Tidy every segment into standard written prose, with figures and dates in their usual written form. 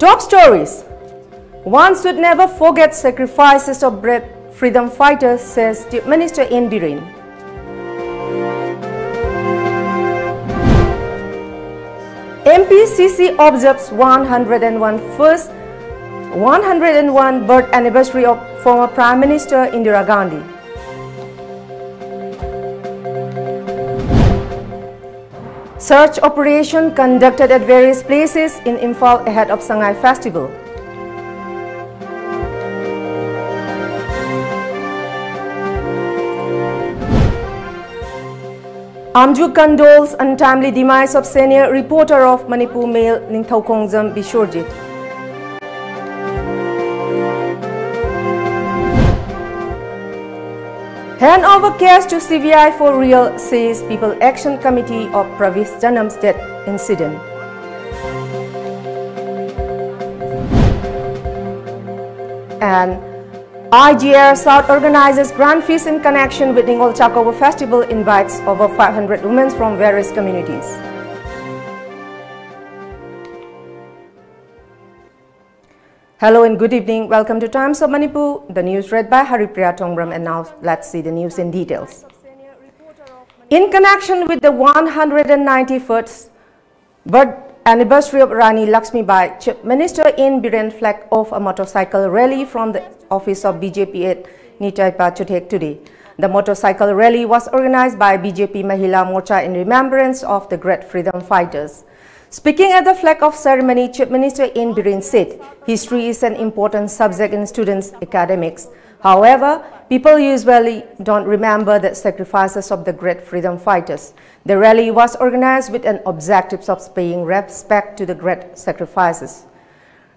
Top stories. One should never forget sacrifices of brave freedom fighters, says Chief Minister N Biren. MPCC observes 101 birth anniversary of former Prime Minister Indira Gandhi. Search operation conducted at various places in Imphal ahead of Sangai festival. AMWJU condoles untimely demise of senior reporter of Manipur Mail Ningthoukongjam Bishorjit. Hand over cash to CBI for real, says People Action Committee of Pravish Chanam's death incident. And IGAR South organises grand feast in connection with Ningol Chakouba festival, invites over 500 women from various communities. Hello and good evening. Welcome to Times of Manipur. The news read by Haripriya, and now let's see the news in details. In connection with the 191st birth anniversary of Rani Lakshmibai, Chief Minister N Biren flagged off a motorcycle rally from the office of BJP at Nitaipa Chutek today. The motorcycle rally was organized by BJP Mahila Morcha in remembrance of the great freedom fighters. Speaking at the flag-off ceremony, Chief Minister N Biren said, history is an important subject in students' academics. However, people usually don't remember the sacrifices of the great freedom fighters. The rally was organized with an objective of paying respect to the great sacrifices.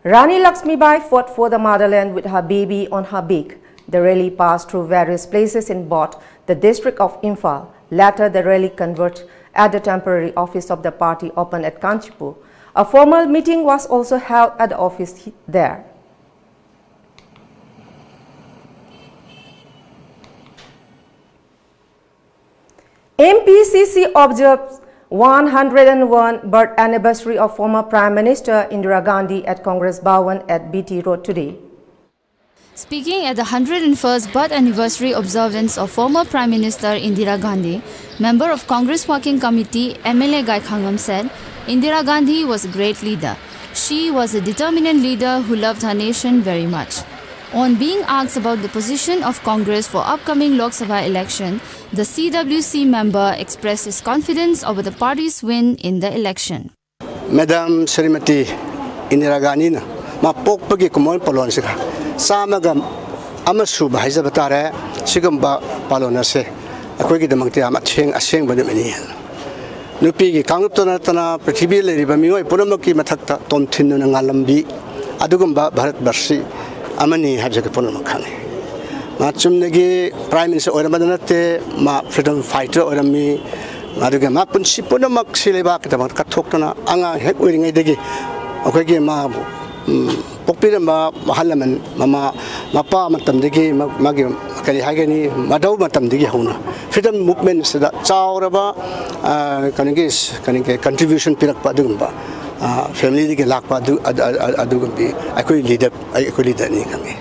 Rani Lakshmibai fought for the motherland with her baby on her back. The rally passed through various places in both the district of Imphal. Later, the rally converged at the temporary office of the party opened at Kanchipur. A formal meeting was also held at the office there. MPCC observes 101 birth anniversary of former Prime Minister Indira Gandhi at Congress Bhawan at BT Road today. Speaking at the 101st birth anniversary observance of former Prime Minister Indira Gandhi, member of Congress Working Committee MLA Gai Khangam said, Indira Gandhi was a great leader. She was a determined leader who loved her nation very much. On being asked about the position of Congress for upcoming Lok Sabha election, the CWC member expressed his confidence over the party's win in the election. Madam Srimati Indira Gandhi na mapokpagi kumon polon sika samagam amasu bahaiza batare sigamba palona se akoi gi damangti ama theng aseng bani mani nupi gi kangup tona tana prithvi le riba mioi punamaki mathakta tom thinnu na ngalambi adugamba bharat barsi amani habjake punamakhangi ma chumnagi prime minister oramadante ma freedom fighter orami maduga ma punsi punamak sileba kitamak kathoktana anga hek uringai degi akoi gi ma Pokpiramba Mahalaman, Mama, Mapa Matamdigi, Magi, Kari Hagani, Madau Matamdigi Hona. Freedom movement said that Chauraba, Kanigis, contribution Pirak Padumba, family Lakpa Adugumbi. I could lead Nikami.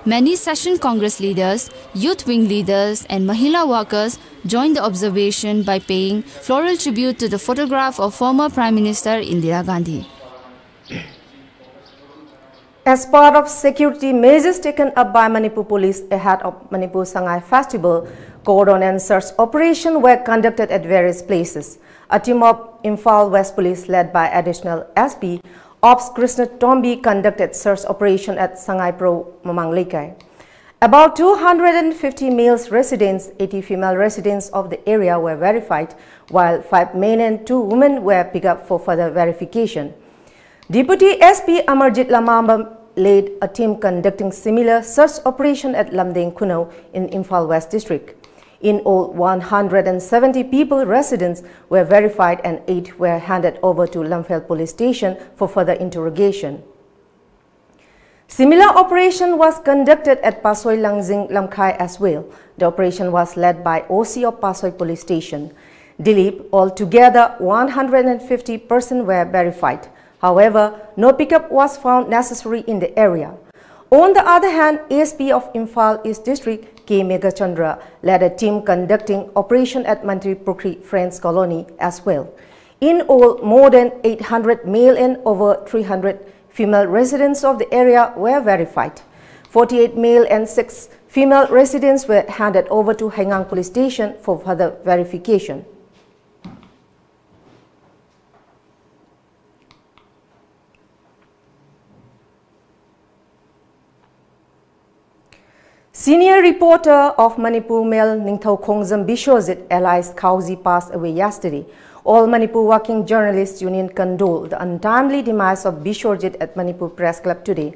Many session Congress leaders, youth wing leaders, and Mahila workers joined the observation by paying floral tribute to the photograph of former Prime Minister Indira Gandhi. As part of security measures taken up by Manipur police ahead of Manipur Sangai festival, cordon and search operations were conducted at various places. A team of Imphal West Police led by additional SP Ops Krishna Tombi conducted search operation at Sangai Pro Mamanglekai. About 250 male residents, 80 female residents of the area were verified, while 5 men and 2 women were picked up for further verification. Deputy SP Amarjit Lamamba led a team conducting similar search operation at Lamdeng Kuno in Imphal West District. In all, 170 people residents were verified and 8 were handed over to Lamphel police station for further interrogation. Similar operation was conducted at Pasoi Langzing Lamkhai as well. The operation was led by OC of Pasoi police station. Dilip, altogether 150 persons were verified. However, no pickup was found necessary in the area. On the other hand, ASP of Imphal East District, K. Megachandra, led a team conducting operation at Manipur Friends Colony as well. In all, more than 800 male and over 300 female residents of the area were verified. 48 male and 6 female residents were handed over to Hengang Police Station for further verification. Senior reporter of Manipur Mail Ningthoukongjam Bishorjit, Alice Kauzi, passed away yesterday. All Manipur Working Journalists Union condoled the untimely demise of Bishorjit at Manipur Press Club today.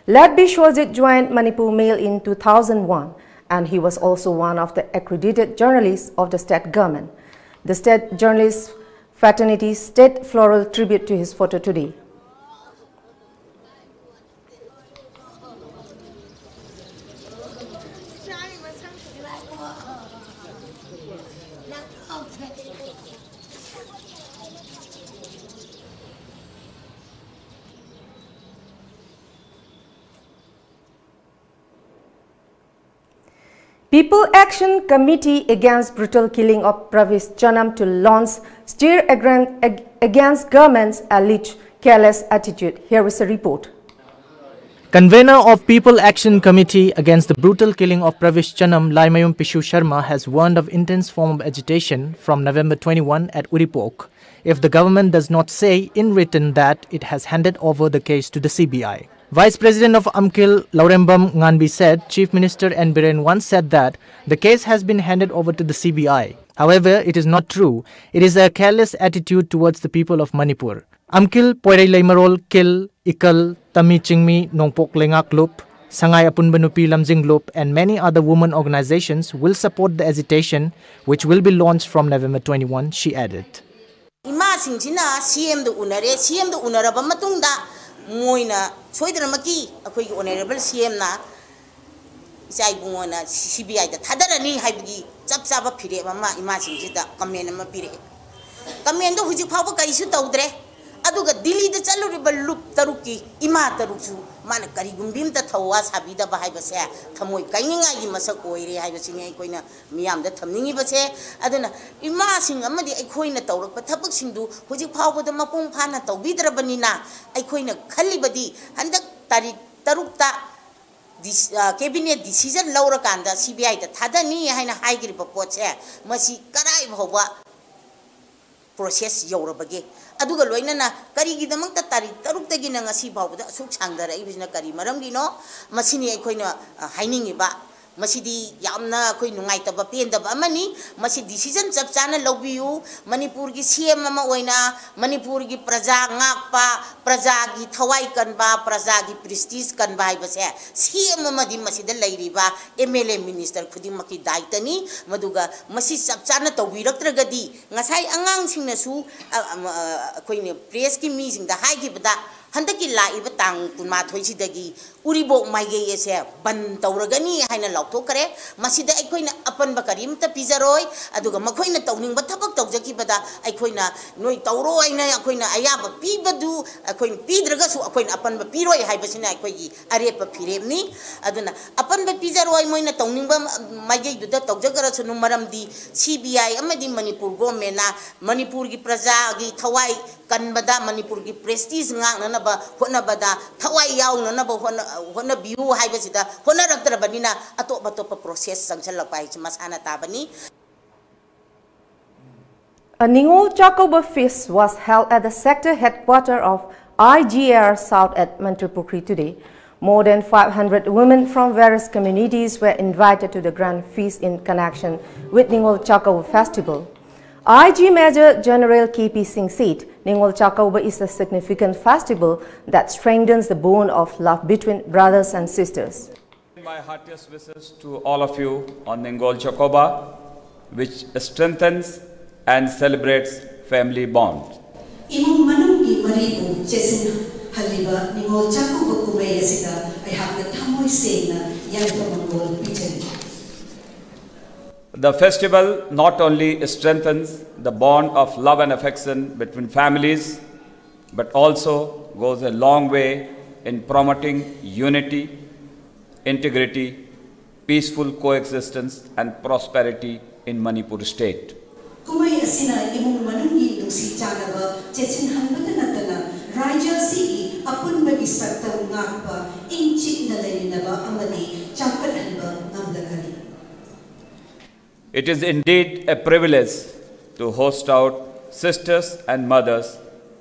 Led Bishorjit joined Manipur Mail in 2001, and he was also one of the accredited journalists of the state government. The state journalists fraternity stayed floral tribute to his photo today. People Action Committee against brutal killing of Pravish Chanam to launch steer against government's alleged careless attitude. Here is a report. Convener of People Action Committee against the brutal killing of Pravish Chanam, Laimayum Pishu Sharma, has warned of intense form of agitation from November 21 at Uripok if the government does not say in written that it has handed over the case to the CBI. Vice President of AMKIL, Laurembam Nganbi, said Chief Minister N Biren once said that the case has been handed over to the CBI. However, it is not true. It is a careless attitude towards the people of Manipur. AMKIL, Poirei Leimarol, Kil, Ikal, Tami Chingmi, Nongpok Lengak Lup, Sangai Apunbanupi Lamjing Lup, and many other women organizations will support the agitation, which will be launched from November 21, she added. Moina soidramaki akoi honorable CM na isai bungona CBI da thadarani haibgi chap chaba phire mama ima singida comment ma pire comment do huji phawa karisu tawdre aduga Delhi da chaluriba loop taruki ima taruchu mana kari gumbim ta thawa sabida ba haibase thamoi kaininga gi masak oire haibasing koina miyam da thamningi base aduna ima sing amadi aikoina tawrak thabak singdu huji phawa da mapung phana tawbidrabanina aikoina khalibadi handak tarik tarukta cabinet decision laura kanda CBI da thadani haina haigri ba potse masi karai bhawa process yaurabage aduga loinana karigi damangta tari taruktagi na ngasi bawda asuk sangdara ibisna kari maramgino masini aikoina hainingiba masidi yamna koi nungaitaba pendaba amani masi decision chapchana lawbiu Manipur gi CM ama oina Manipur gi praja ngakpa praja gi thawai kanba praja gi prestige kanba haibase CM ama di masida lairiba MLA minister khudimaki daitani maduga masi chapchana tawbiraktragadi ngasai angang singna su koi ne press ki mi singda haigibda handaki laiba tang kunma thoisidagi uribo maige ese ban tawragani haina lautho kare masida aikoina apan bakarim ta pijaroi aduga makoina tawning ba thabak tawjaki bada aikoina noi tawro aina aikoina ayaba pibadu aikoina pidraga su aikoina apan ba piroi haibasina aikoigi arepa firemni aduna apan ba pijaroi moina tawning ba maige du da tawjagara sunu maramdi CBI amadi Manipur government na Manipur gi praja gi thawai kanbada Manipur gi prestige ngana ba hona bada thawai yaw na ba hona biu haibasida hona raktrabanina atop process sangchalpai masana tabani. A ningol chakouba feast was held at the sector headquarters of IGAR South at Manipur today. More than 500 women from various communities were invited to the grand feast in connection with Ningol Chakouba festival. IG Major General KP Singh said Ningol Chakouba is a significant festival that strengthens the bond of love between brothers and sisters. My heartiest wishes to all of you on Ningol Chakouba, which strengthens and celebrates family bond. The festival not only strengthens the bond of love and affection between families, but also goes a long way in promoting unity, integrity, peaceful coexistence and prosperity in Manipur state. Kumai asina imong manungi nungsi chanaba chechin hanbata natana raja si apun bagi sakta ngakpa inchik na layinaba amadi champat hanba ngamdakali. It is indeed a privilege to host out sisters and mothers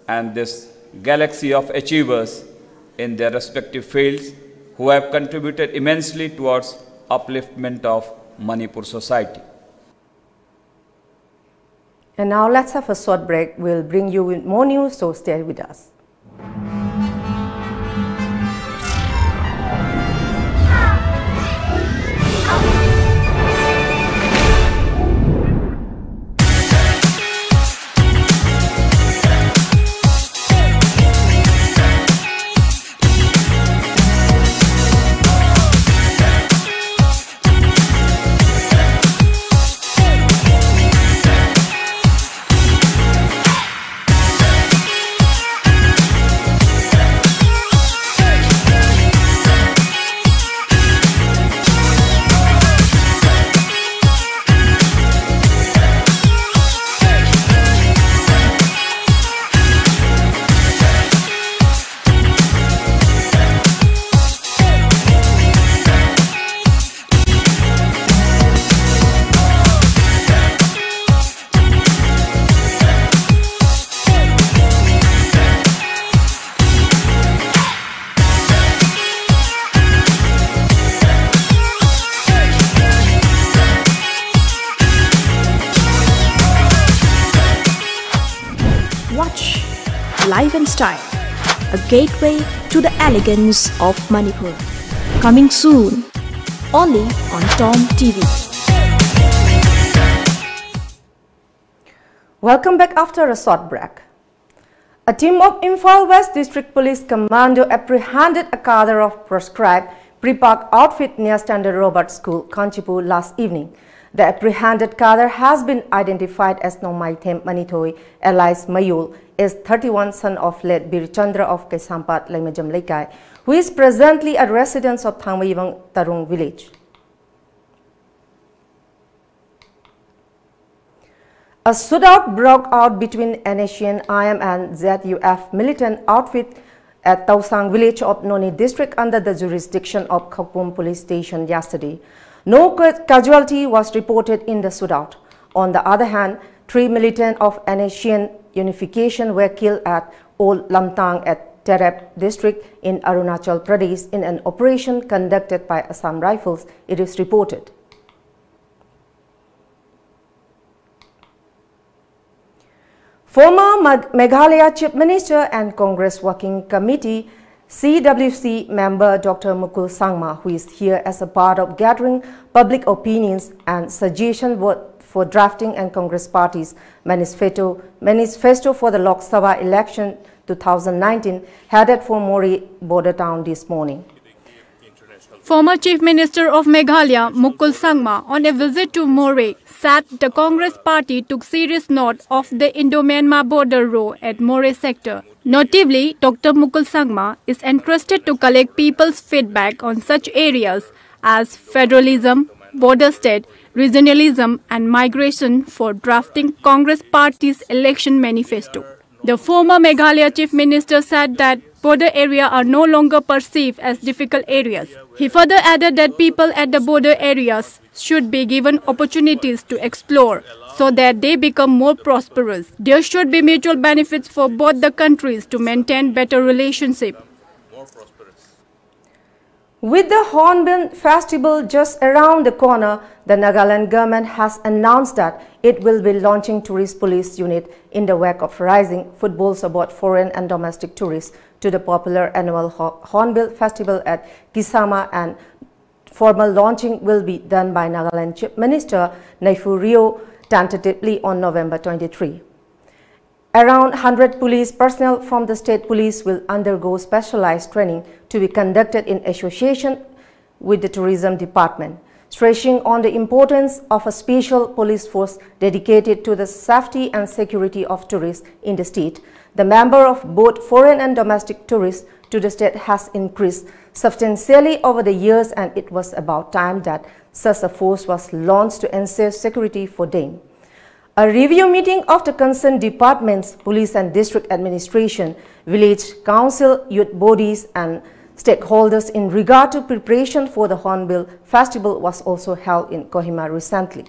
and this galaxy of achievers in their respective fields who have contributed immensely towards upliftment of Manipur society. And now let's have a short break. We'll bring you with more news, so stay with us. Life and Style, a gateway to the elegance of Manipur. Coming soon, only on Tom TV. Welcome back after a short break. A team of Imphal West District Police Commando apprehended a cadre of proscribed pre-park outfit near Standard Robert School, Kanchipur last evening. The apprehended cadre has been identified as Nomaithem Manitoi, alias Mayul, is 31, son of late Bir Chandra of Kesampat, Lamjingbatomtv Laikai, who is presently a resident of Thangmayibang Tarung village. A shootout broke out between NACN, IM and ZUF militant outfit at Tausang village of Noni district under the jurisdiction of Khokpum police station yesterday. No casualty was reported in the shootout. On the other hand, 3 militants of NACN unification were killed at Old Lamtang at Terep district in Arunachal Pradesh in an operation conducted by Assam Rifles, it is reported. Former Meghalaya Chief Minister and Congress Working Committee CWC member Dr. Mukul Sangma, who is here as a part of gathering public opinions and suggestions for drafting and Congress Party's manifesto for the Lok Sabha election 2019, headed for Moreh border town this morning. Former Chief Minister of Meghalaya, Mukul Sangma, on a visit to Moreh, said the Congress Party took serious note of the Indo-Myanmar border row at Moreh sector. Notably, Dr. Mukul Sangma is entrusted to collect people's feedback on such areas as federalism, border state, regionalism and migration for drafting Congress Party's election manifesto. The former Meghalaya Chief Minister said that border areas are no longer perceived as difficult areas. He further added that people at the border areas should be given opportunities to explore so that they become more prosperous. There should be mutual benefits for both the countries to maintain better relationship. With the Hornbill Festival just around the corner, the Nagaland government has announced that it will be launching tourist police unit in the wake of rising footfalls about foreign and domestic tourists to the popular annual Hornbill Festival at Kisama, and formal launching will be done by Nagaland Chief Minister Nayphu Rio tentatively on November 23. Around 100 police personnel from the state police will undergo specialized training to be conducted in association with the tourism department. stressing on the importance of a special police force dedicated to the safety and security of tourists in the state. The number of both foreign and domestic tourists to the state has increased substantially over the years, and it was about time that such a force was launched to ensure security for them. A review meeting of the concerned departments, police and district administration, village council, youth bodies and stakeholders in regard to preparation for the Hornbill Festival was also held in Kohima recently.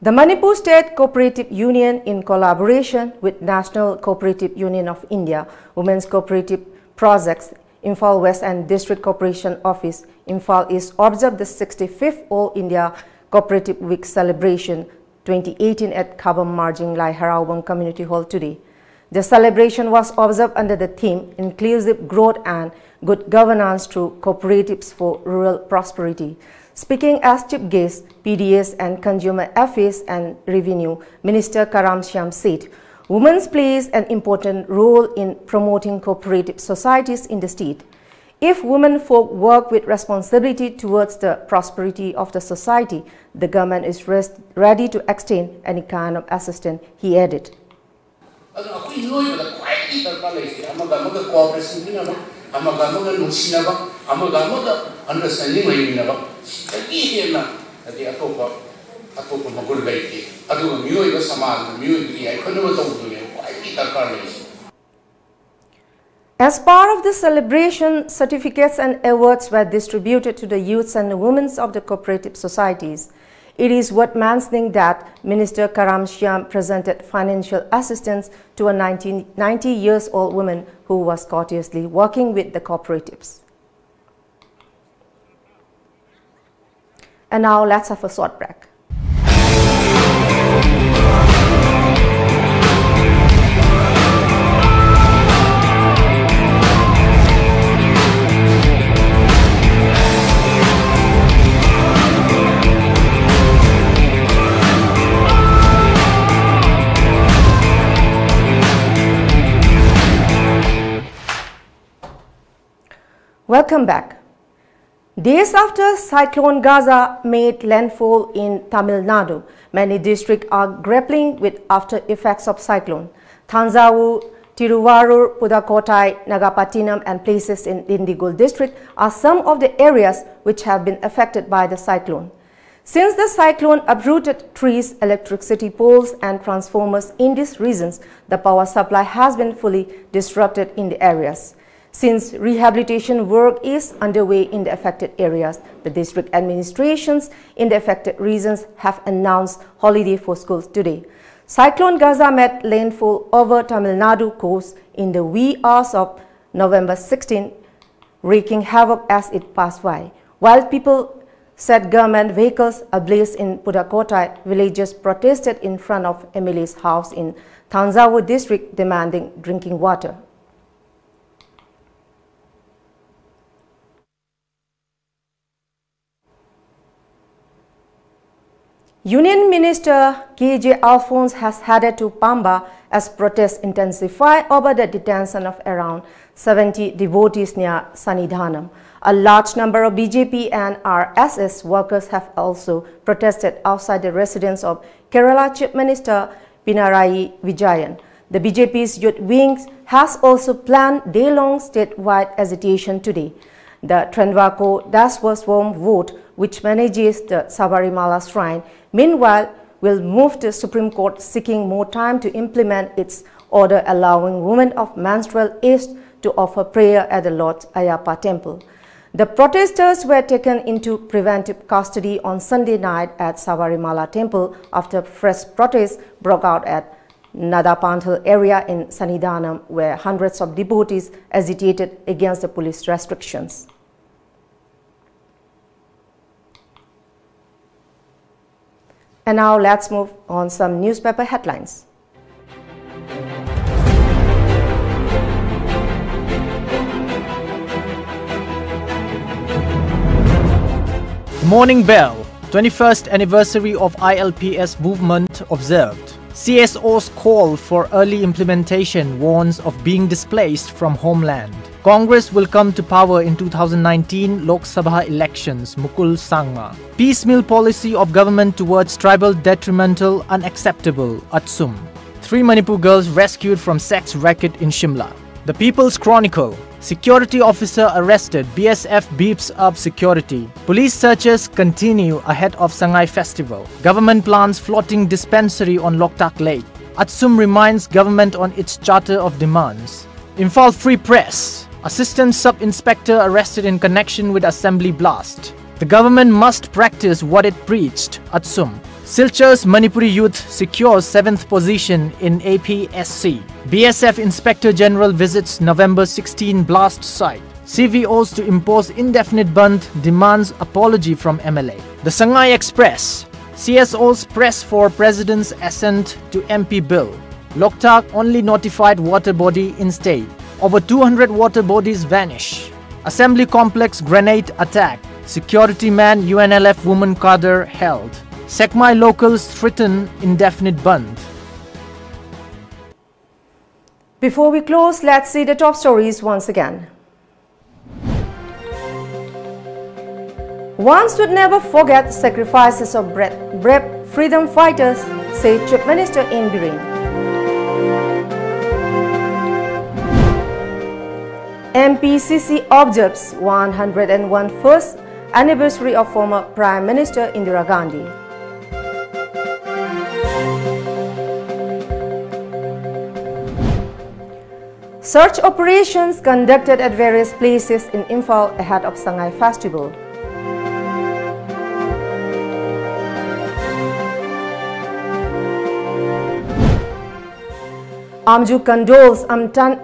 The Manipur State Cooperative Union, in collaboration with National Cooperative Union of India, Women's Cooperative Projects, Imphal West and District Corporation Office, Imphal, is observed the 65th All India Cooperative Week celebration 2018 at Kabam Marjing Lai Haraubang Community Hall today. The celebration was observed under the theme Inclusive Growth and Good Governance through Cooperatives for Rural Prosperity. Speaking as chief guest, PDS and Consumer Affairs and Revenue Minister Karam Shyam said, women plays an important role in promoting cooperative societies in the state. If women folk work with responsibility towards the prosperity of the society, the government is ready to extend any kind of assistance, he added. As part of the celebration, certificates and awards were distributed to the youths and women of the cooperative societies. It is worth mentioning that Minister Karam Shyam presented financial assistance to a 90-year-old woman who was courteously working with the cooperatives. And now let's have a short break. Welcome back. Days after Cyclone Gaza made landfall in Tamil Nadu, many districts are grappling with after effects of cyclone. Thanjavur, Tiruvarur, Pudakottai, Nagapattinam and places in Dindigul district are some of the areas which have been affected by the cyclone. Since the cyclone uprooted trees, electricity poles and transformers in these regions, the power supply has been fully disrupted in the areas. Since rehabilitation work is underway in the affected areas, the district administrations in the affected regions have announced holiday for schools today. Cyclone Gaza made landfall over Tamil Nadu coast in the wee hours of November 16, wreaking havoc as it passed by. While people set government vehicles ablaze in Pudakottai, villagers protested in front of MLA's house in Thanjavur district demanding drinking water. Union Minister K.J. Alphonse has headed to Pamba as protests intensify over the detention of around 70 devotees near Sannidhanam. A large number of BJP and RSS workers have also protested outside the residence of Kerala Chief Minister Pinarayi Vijayan. The BJP's youth wing has also planned day-long statewide agitation today. The Trendwako Daswaswam vote, which manages the Sabarimala shrine, meanwhile will move to Supreme Court seeking more time to implement its order allowing women of menstrual age to offer prayer at the Lord Ayappa temple. The protesters were taken into preventive custody on Sunday night at Sabarimala temple after fresh protests broke out at Nadapanthal area in Sannidhanam, where hundreds of devotees agitated against the police restrictions. And now let's move on some newspaper headlines. Morning Bell, 21st anniversary of ILPS movement observed. CSO's call for early implementation warns of being displaced from homeland. Congress will come to power in 2019 Lok Sabha elections, Mukul Sangma. Piecemeal policy of government towards tribal detrimental unacceptable, Atsum. 3 Manipur girls rescued from sex racket in Shimla. The People's Chronicle. Security officer arrested, BSF beeps up security. Police searches continue ahead of Sangai festival. Government plans floating dispensary on Loktak Lake. Atsum reminds government on its charter of demands. Imphal Free Press. Assistant Sub-Inspector arrested in connection with assembly blast. The government must practice what it preached, Atsum. Silchur's Manipuri youth secures 7th position in APSC. BSF Inspector General visits November 16 blast site. CVOs to impose indefinite band demands apology from MLA. The Sangai Express. CSOs press for President's assent to MP bill. Loktak only notified water body in stay. Over 200 water bodies vanish. Assembly complex grenade attack. Security man UNLF woman cadre held. Sekmai locals threaten indefinite band. Before we close, let's see the top stories once again. One should never forget the sacrifices of brave freedom fighters, said Chief Minister N Biren. MPCC observes 101st anniversary of former Prime Minister Indira Gandhi. Search operations conducted at various places in Imphal ahead of Sangai festival. AMWJU condoles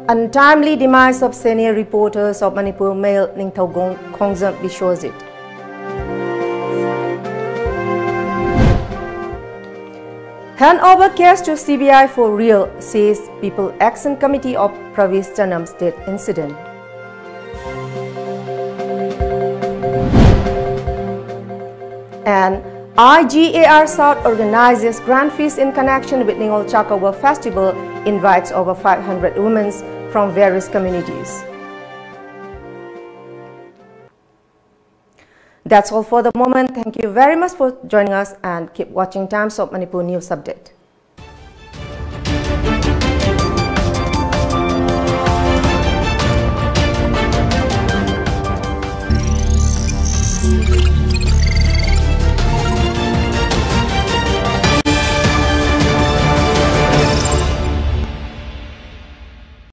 untimely demise of senior reporters of Manipur Mail Ningthoukongjam Bishorjit. Hand over case to CBI for real, says People Action Committee of Pravish Chanam State incident. And IGAR South organizes grand feast in connection with Ningol Chakouba festival, invites over 500 women from various communities. That's all for the moment. Thank you very much for joining us and keep watching Times of Manipur News Update.